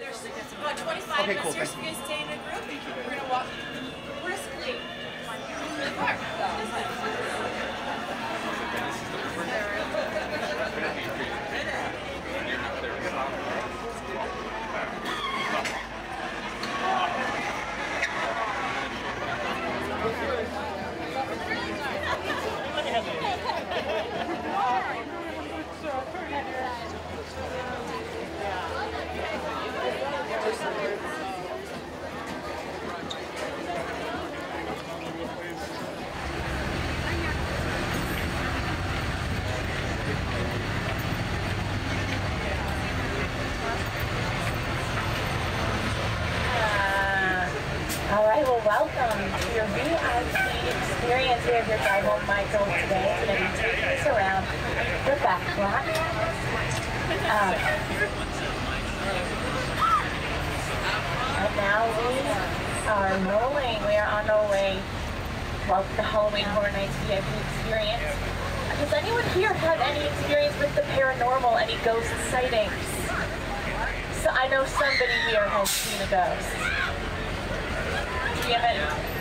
There's about 25 okay, of us cool, here, so you guys stay in a group. We're going to walk briskly through the park. All right, well, welcome to your VIP experience here at your Drive Home Michael today. It's going to be taking us around the Backlot. And now we are rolling. We are on our way. Welcome to Halloween Horror Nights VIP experience. Does anyone here have any experience with the paranormal? Any ghost sightings? So I know somebody here has seen a ghost.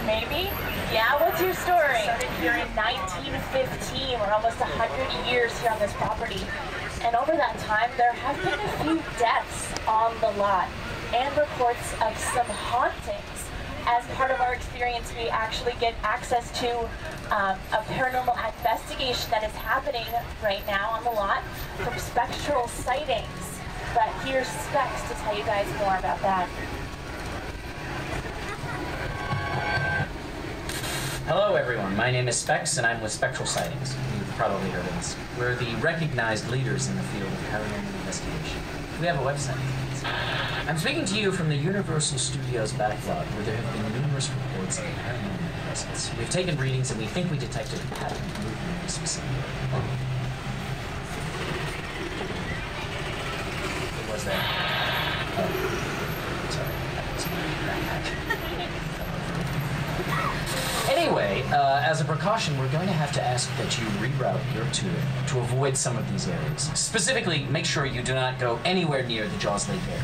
Maybe? Yeah, what's your story? Started here in 1915. We're almost 100 years here on this property. And over that time, there have been a few deaths on the lot and reports of some hauntings. As part of our experience, we actually get access to a paranormal investigation that is happening right now on the lot from Spectral Sightings. But here's Specs to tell you guys more about that. Hello everyone, my name is Specs and I'm with Spectral Sightings. You've probably heard of us. We're the recognized leaders in the field of paranormal investigation. We have a website. I'm speaking to you from the Universal Studios Backlot, where there have been numerous reports of paranormal presence. We've taken readings and we think we detected a pattern of movement in a specific area. What was that? Oh, sorry, that was my Anyway, as a precaution, we're going to have to ask that you reroute your tour to avoid some of these areas. Specifically, make sure you do not go anywhere near the Jaws Lake area.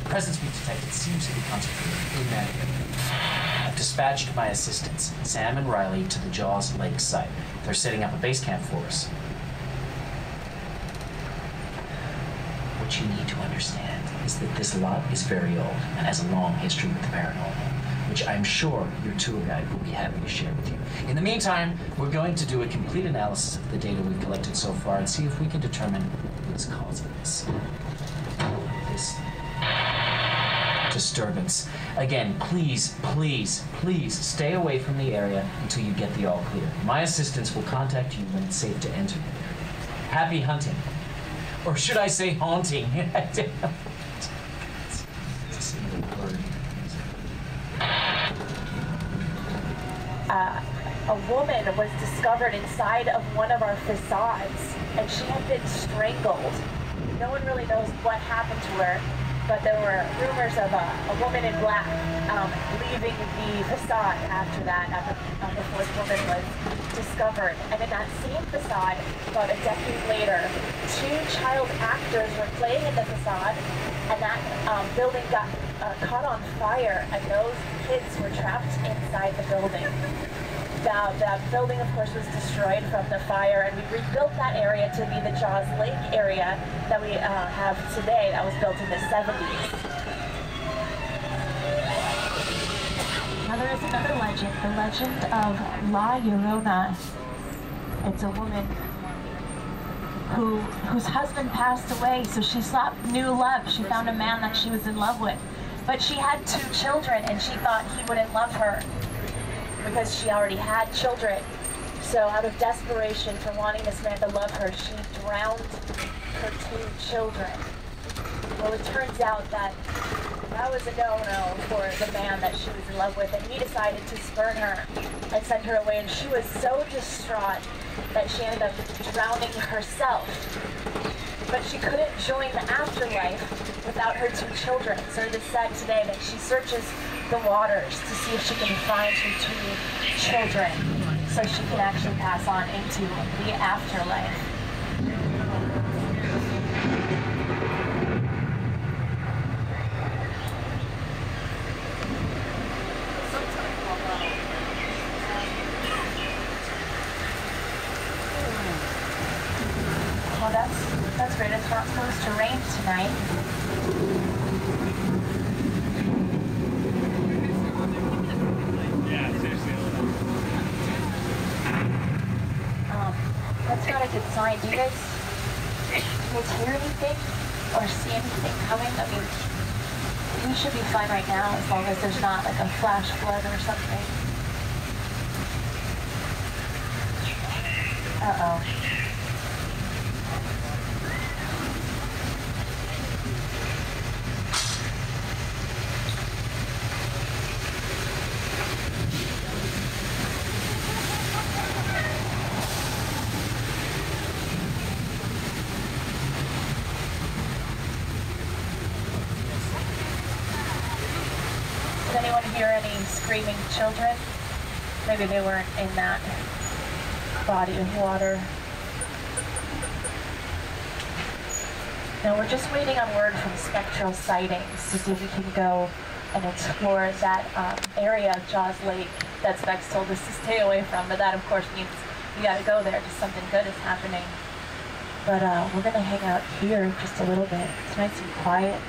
The presence we've detected seems to be concentrated in that area. I've dispatched my assistants, Sam and Riley, to the Jaws Lake site. They're setting up a base camp for us. What you need to understand is that this lot is very old and has a long history with the paranormal, which I'm sure your tour guide will be happy to share with you. In the meantime, we're going to do a complete analysis of the data we've collected so far and see if we can determine what's causing this disturbance. Again, please, please, please stay away from the area until you get the all clear. My assistants will contact you when it's safe to enter the area. Happy hunting. Or should I say haunting? It's a single word. A woman was discovered inside of one of our facades, and she had been strangled. No one really knows what happened to her, but there were rumors of a woman in black leaving the facade after that, after the fourth woman was discovered. And in that same facade, about a decade later, two child actors were playing in the facade, and that building got caught on fire, and those kids were trapped inside the building. That building, of course, was destroyed from the fire, and we rebuilt that area to be the Jaws Lake area that we have today. That was built in the 70s. Now there is another legend, the legend of La Llorona. It's a woman whose husband passed away, so she sought new love. She found a man that she was in love with. But she had two children, and she thought he wouldn't love her because she already had children. So out of desperation for wanting this man to love her, she drowned her two children. Well, it turns out that was a no-no for the man that she was in love with, and he decided to spurn her and send her away, and she was so distraught that she ended up drowning herself. But she couldn't join the afterlife without her two children, so it is said today that she searches the waters to see if she can find her two children so she can actually pass on into the afterlife. right? Yeah, seriously. That's not a good sign. Do you guys hear anything or see anything coming? I mean, we should be fine right now as long as there's not like a flash flood or something. Uh-oh. Did anyone hear any screaming children? Maybe they weren't in that body of water. Now we're just waiting on word from Spectral Sightings to see if we can go and explore that area of Jaws Lake that Specs told us to stay away from. But that, of course, means we got to go there because something good is happening. But we're going to hang out here just a little bit. It's nice and quiet.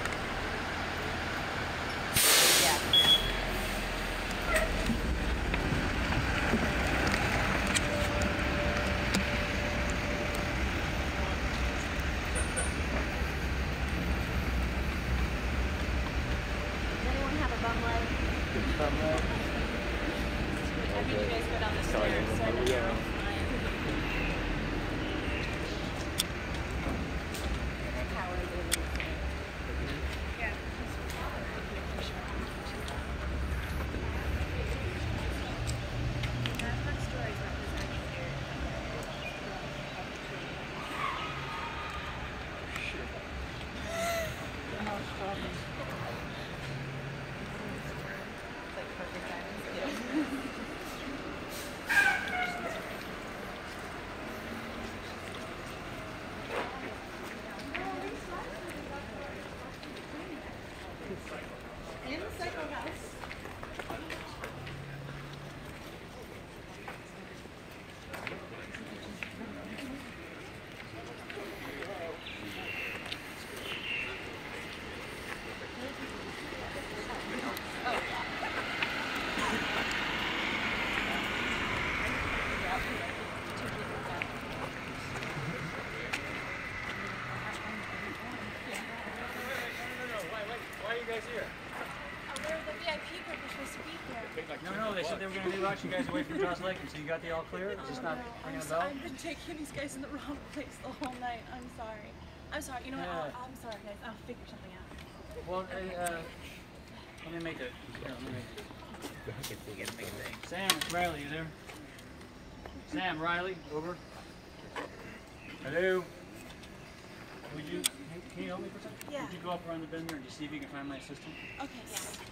No, they said they were going to be watching you guys away from Jaws Lake, and so you got the all clear? It's just not ringing a bell? I've been taking these guys in the wrong place the whole night. I'm sorry. I'm sorry. You know what? I'm sorry, guys. I'll figure something out. Well, let me make it. Here, let me make it. Sam, it's Riley, you there? Sam, Riley, over. Hello? Would you, can you help me for a second? Yeah. Would you go up around the bend there and just see if you can find my assistant? Okay,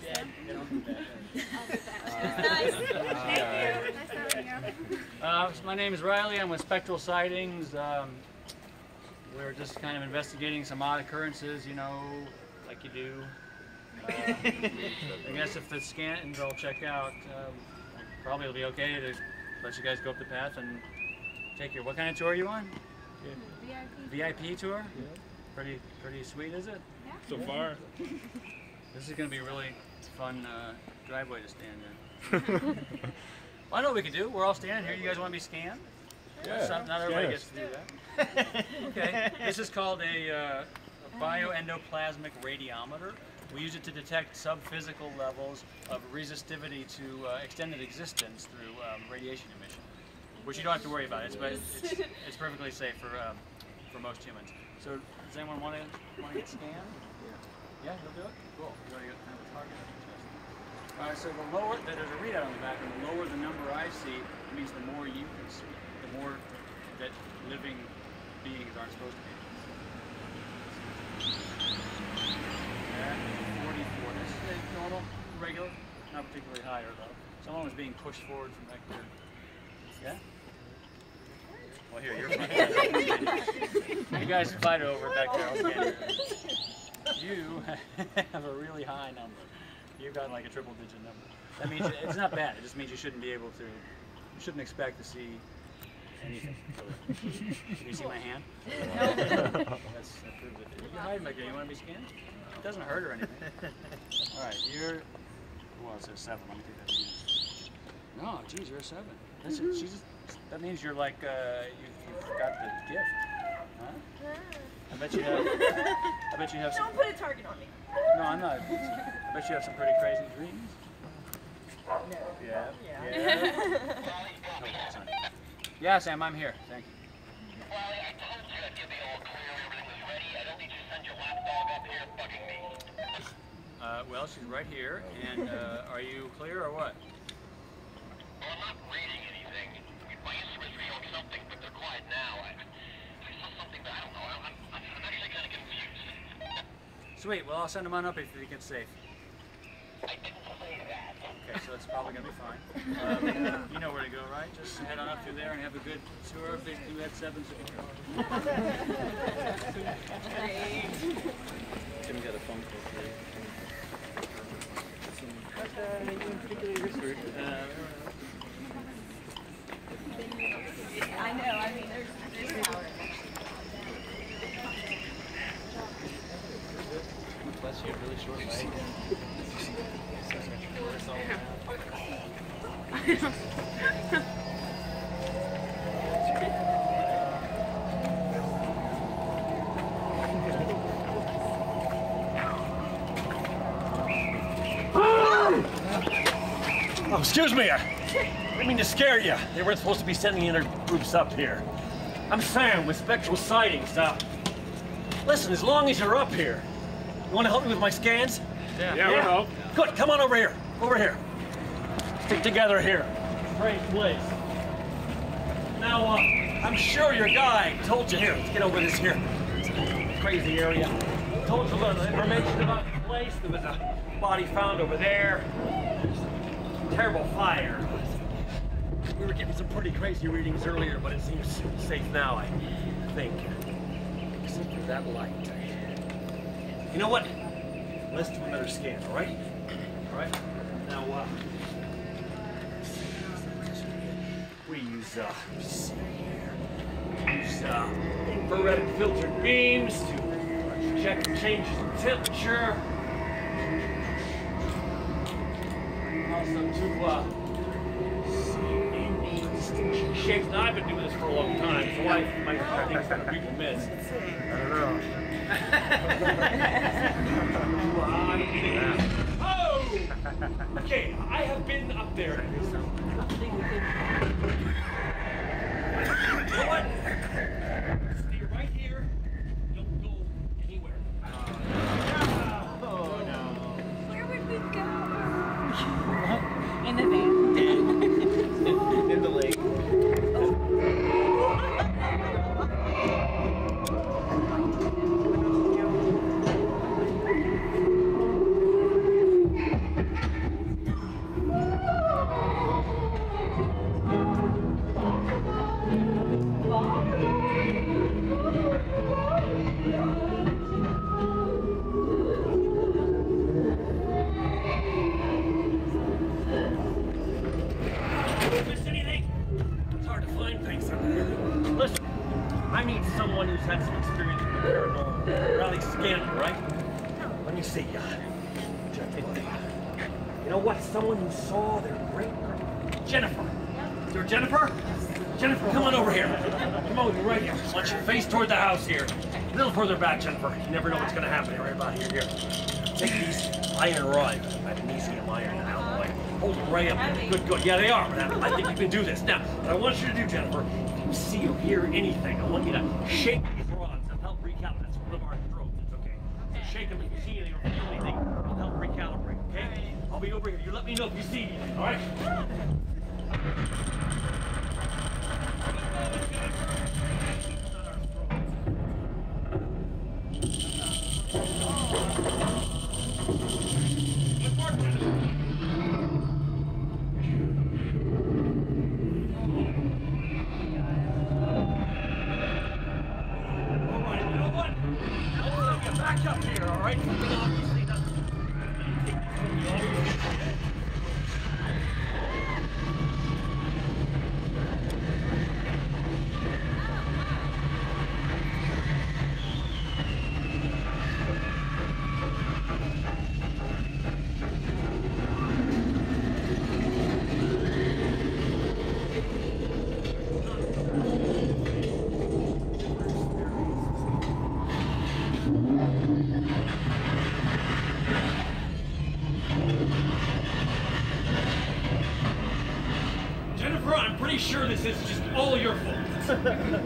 yeah. Yeah, don't do that. I'll do that. Nice. Thank you. Nice having you. My name is Riley. I'm with Spectral Sightings. We're just kind of investigating some odd occurrences, you know, like you do. I guess if the scans all check out, probably it'll be okay to let you guys go up the path and take your, what kind of tour are you on? VIP tour? Yeah. Pretty sweet, is it? Yeah. So far. This is going to be a really fun driveway to stand in. Well, I know what we can do. We're all standing here. You guys want to be scanned? Yeah. Not everybody gets to do that. Okay. This is called a bioendoplasmic radiometer. We use it to detect subphysical levels of resistivity to extended existence through radiation emission, which you don't have to worry about. It's perfectly safe for most humans. So does anyone want to get scanned? Yeah, you'll do it? Cool. You already got kind of a target. All right, so the lower, there's a readout on the back, and the lower the number I see means the more you can see, the more that living beings aren't supposed to be. And 44. This is a normal, regular, not particularly higher though. Someone was being pushed forward from back there. Yeah? Well, here, you're fine. You guys fight over back there. Okay. You have a really high number. You've got like a triple-digit number. That means it's not bad. It just means you shouldn't be able to. You shouldn't expect to see anything. Can you see my hand? No. That proves it. You're hiding back there. You want to be scanned? It doesn't hurt or anything. All right, you're. Well, it says 7. Let me take that again. No, geez, you're a 7. That's it. That means you're like you've got the gift, huh? I bet you have. Some, Don't put a target on me. no, I'm not. I bet you have some pretty crazy dreams. No. Yeah. Yeah. Oh, sorry. Yeah, Sam, I'm here. Thank you. Wally, I told you I'd give you all clear, everything was ready. I don't need you to send your lapdog up here bugging me. Well, she's right here, and are you clear or what? Well, I'm not reading anything. My instruments are showing something, but they're quiet now. I saw something, but I don't know. I'm actually kind of confused. Sweet. Well, I'll send him on up if you think it's safe. I didn't say that. Okay, so it's probably going to be fine. You know where to go, right? Just head on up through there and have a good tour of the 2 at 7s. Jimmy got a phone call for you. Anything particularly risky? I know. I mean, there's power. Plus, you have really short legs. Oh, excuse me. I didn't mean to scare you. They weren't supposed to be sending in their groups up here. I'm Sam with Spectral Sightings. Listen, as long as you're up here, you want to help me with my scans? Yeah. We'll help. Good, come on over here. Over here. Stick together here. Great place. Now, I'm sure your guy told you here. Let's get over this here. It's a crazy area. Told you a little information about the place. There was a body found over there. Terrible fire. We were getting some pretty crazy readings earlier, but it seems safe now, I think. Except for that light. You know what? Let's do another scan, all right? All right. Now, we use, let's see here. We use infrared filtered beams to check the changes in temperature. Also to see shapes. Now, I've been doing this for a long time, so I might think it's gonna people miss. I don't know. Oh! Okay, I have been up there. You know what? Stay right here. Don't go anywhere. Oh no. Where would we go? In the van. In the lake. Someone who's had some experience with the paranormal. Raleigh scanned, right? Let me see. You know what? Someone who saw their great Jennifer. Is there Jennifer? Jennifer, come on over here. Come on, you're right here. I want your face toward the house here. A little further back, Jennifer. You never know what's going to happen right about here. Take these iron rods. Magnesium iron alloy. Hold it right up there. Good, good. Yeah, they are. I think you can do this. Now, what I want you to do, Jennifer, if you see or hear anything, I want you to shake these rods and help recalibrate. That's one of our strokes. It's okay. So shake them if you see anything or feel anything. It'll help recalibrate, okay? I'll be over here. You let me know if you see anything, all right? pretty sure this is just all your fault.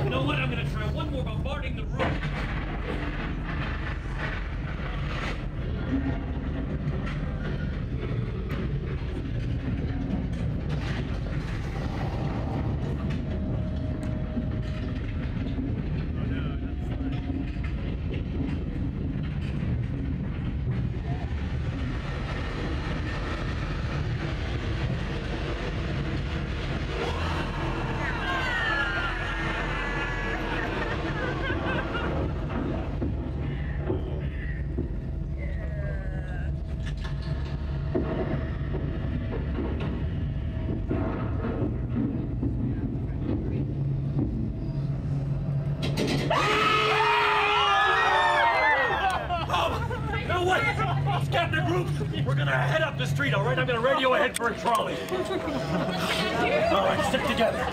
You know what? I'm gonna try one more bombarding the room. We're gonna head up the street, all right? I'm gonna radio ahead for a trolley. All right, stick together.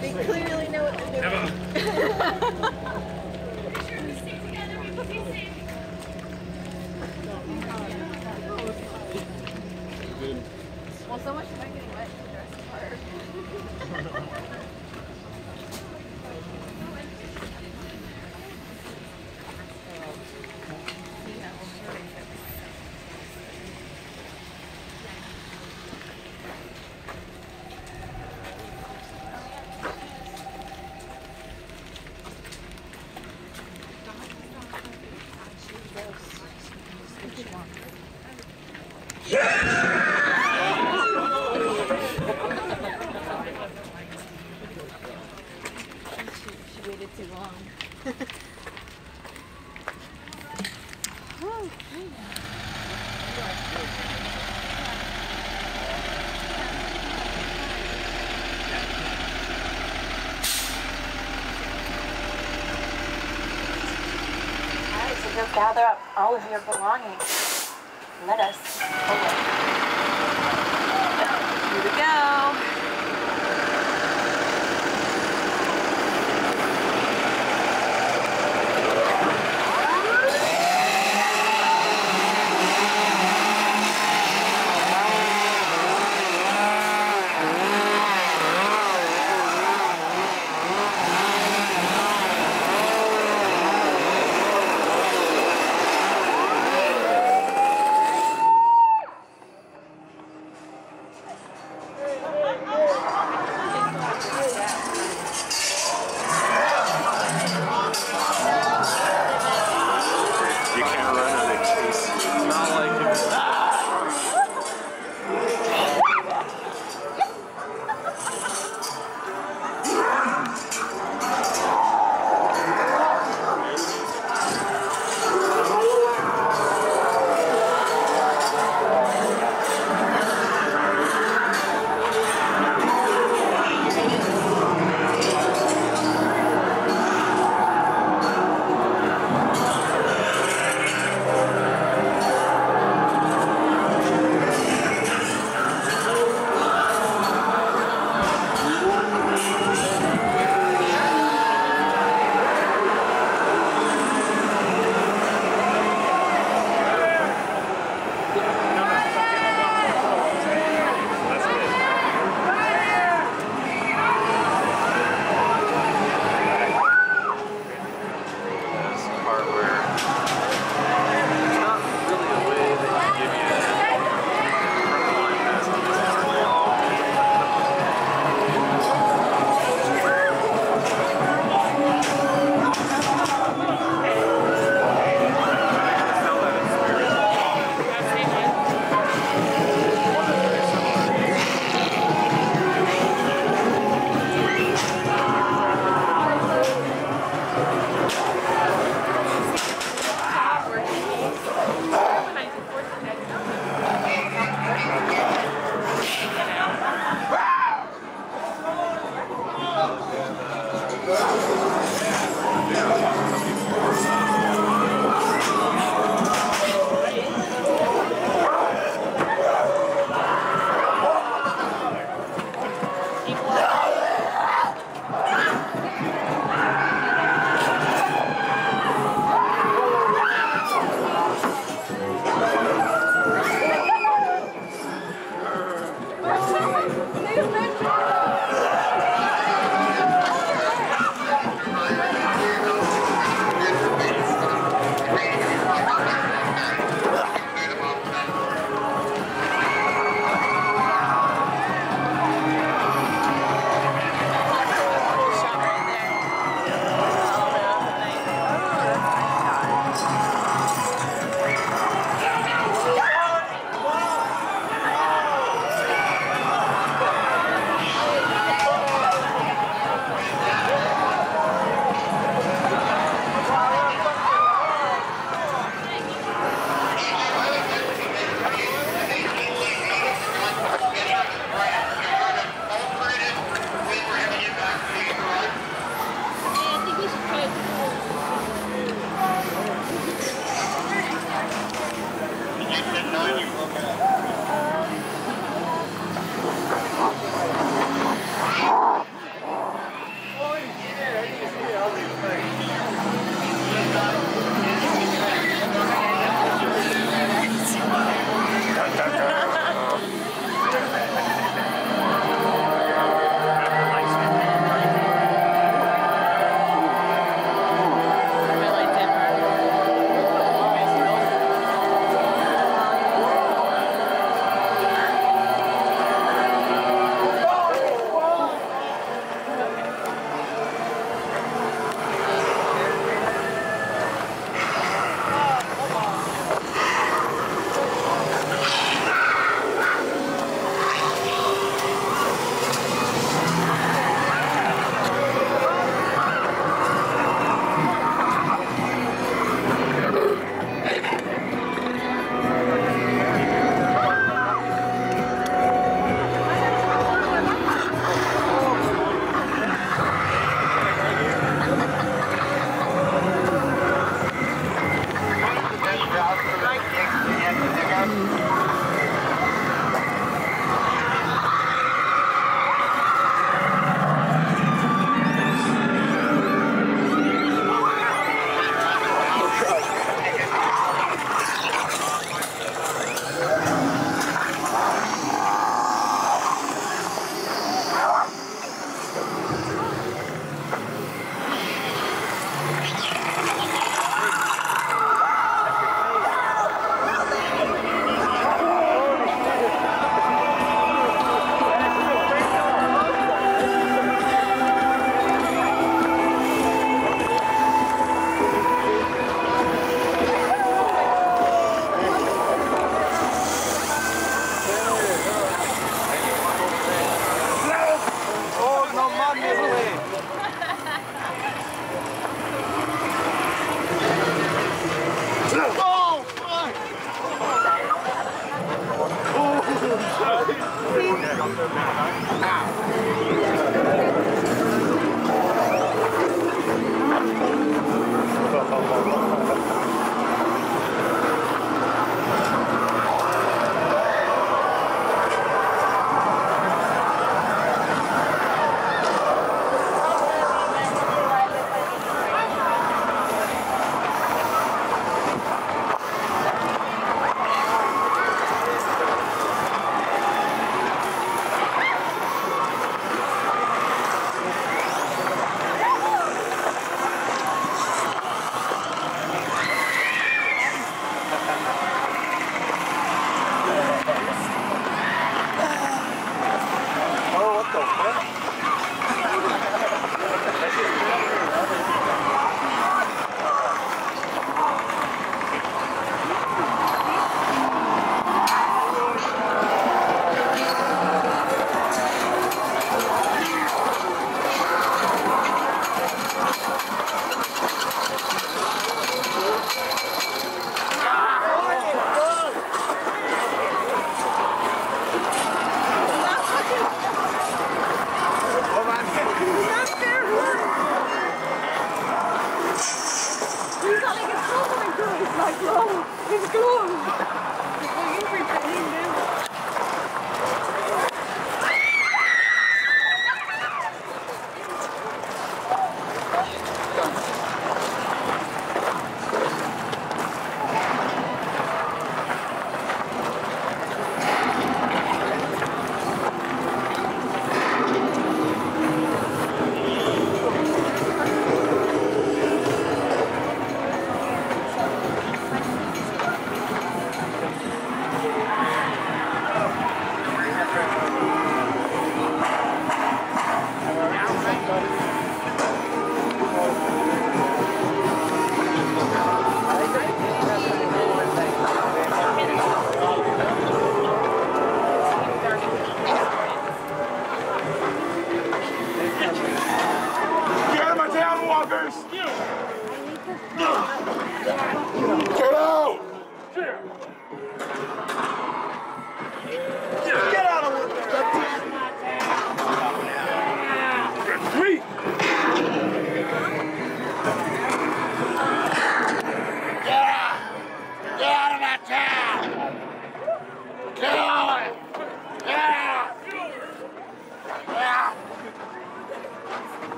They clearly know what they're doing. Well, so much am I getting wet to dress apart. She waited too long. Alright, so go gather up all of your belongings. Let us pull Here we go. He's not like, it's closed. Oh my God, it's not closed. It's closed. You're pretending now.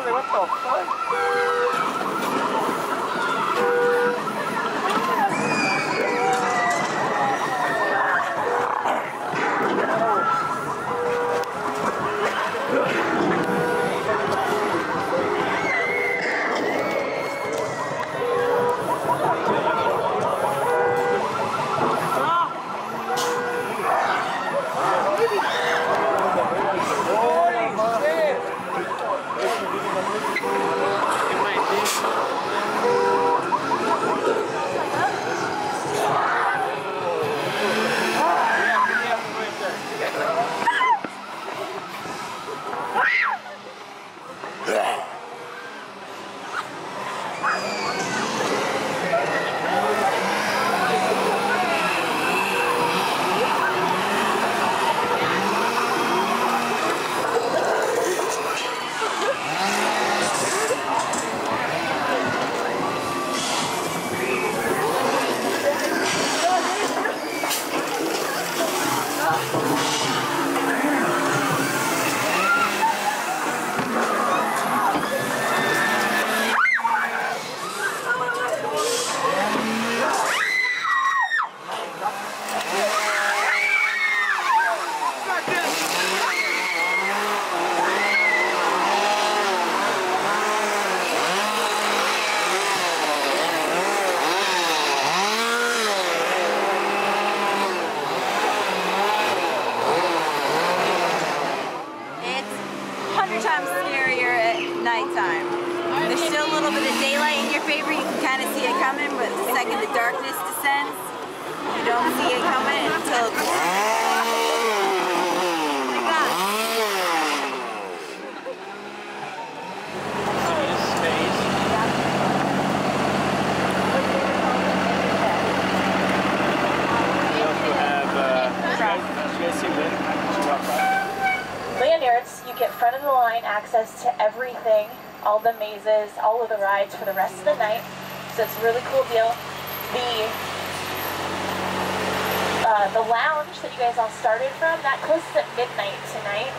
What the fuck? Nighttime. There's still a little bit of daylight in your favor. You can kind of see it coming, but the second the darkness descends, you don't see it coming until it's... Lanyards, you get front of the line access to everything, all the mazes, all of the rides for the rest of the night. So it's a really cool deal. The lounge that you guys all started from, that closes at midnight tonight.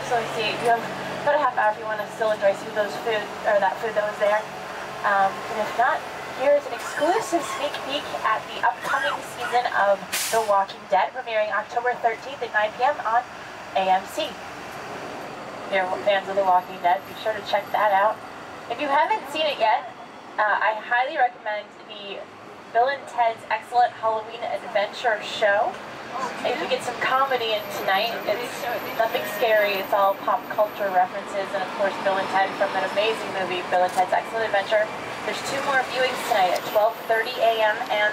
So let's see, you have about a half hour if you want to still enjoy some of those food, or that food that was there. And if not, Here is an exclusive sneak peek at the upcoming season of The Walking Dead, premiering October 13th at 9 p.m. on AMC. If you're fans of The Walking Dead, be sure to check that out. If you haven't seen it yet, I highly recommend the Bill and Ted's Excellent Halloween Adventure show. If you get some comedy in tonight, it's nothing scary, it's all pop culture references, and of course Bill and Ted from that amazing movie, Bill and Ted's Excellent Adventure. There's 2 more viewings tonight at 12:30 a.m. and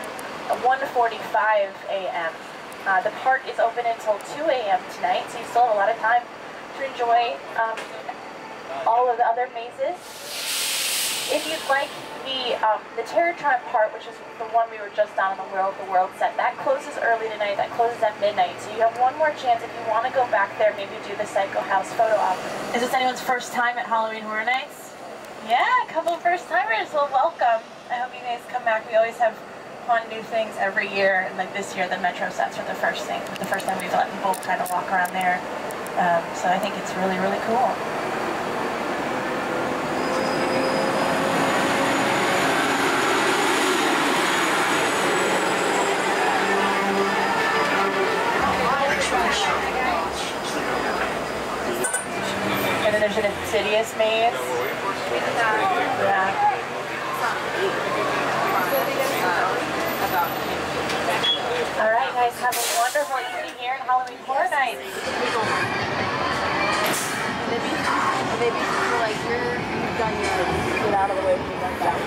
1:45 a.m. The park is open until 2 a.m. tonight, so you still have a lot of time to enjoy all of the other mazes. If you'd like the Terror Tram part, which is the one we were just on the world set, that closes early tonight. That closes at midnight. So you have one more chance if you want to go back there, maybe do the Psycho House photo op. Is this anyone's first time at Halloween Horror Nights? Yeah, a couple of first timers. Well, welcome. I hope you guys come back. We always have fun new things every year, and like this year, the Metro sets were the first time we've let people kind of walk around there. So I think it's really, really cool. And then there's an Insidious maze. Yeah. Alright guys, have a wonderful evening here at Halloween Horror Nights. Maybe like you've done your get out of the way from that.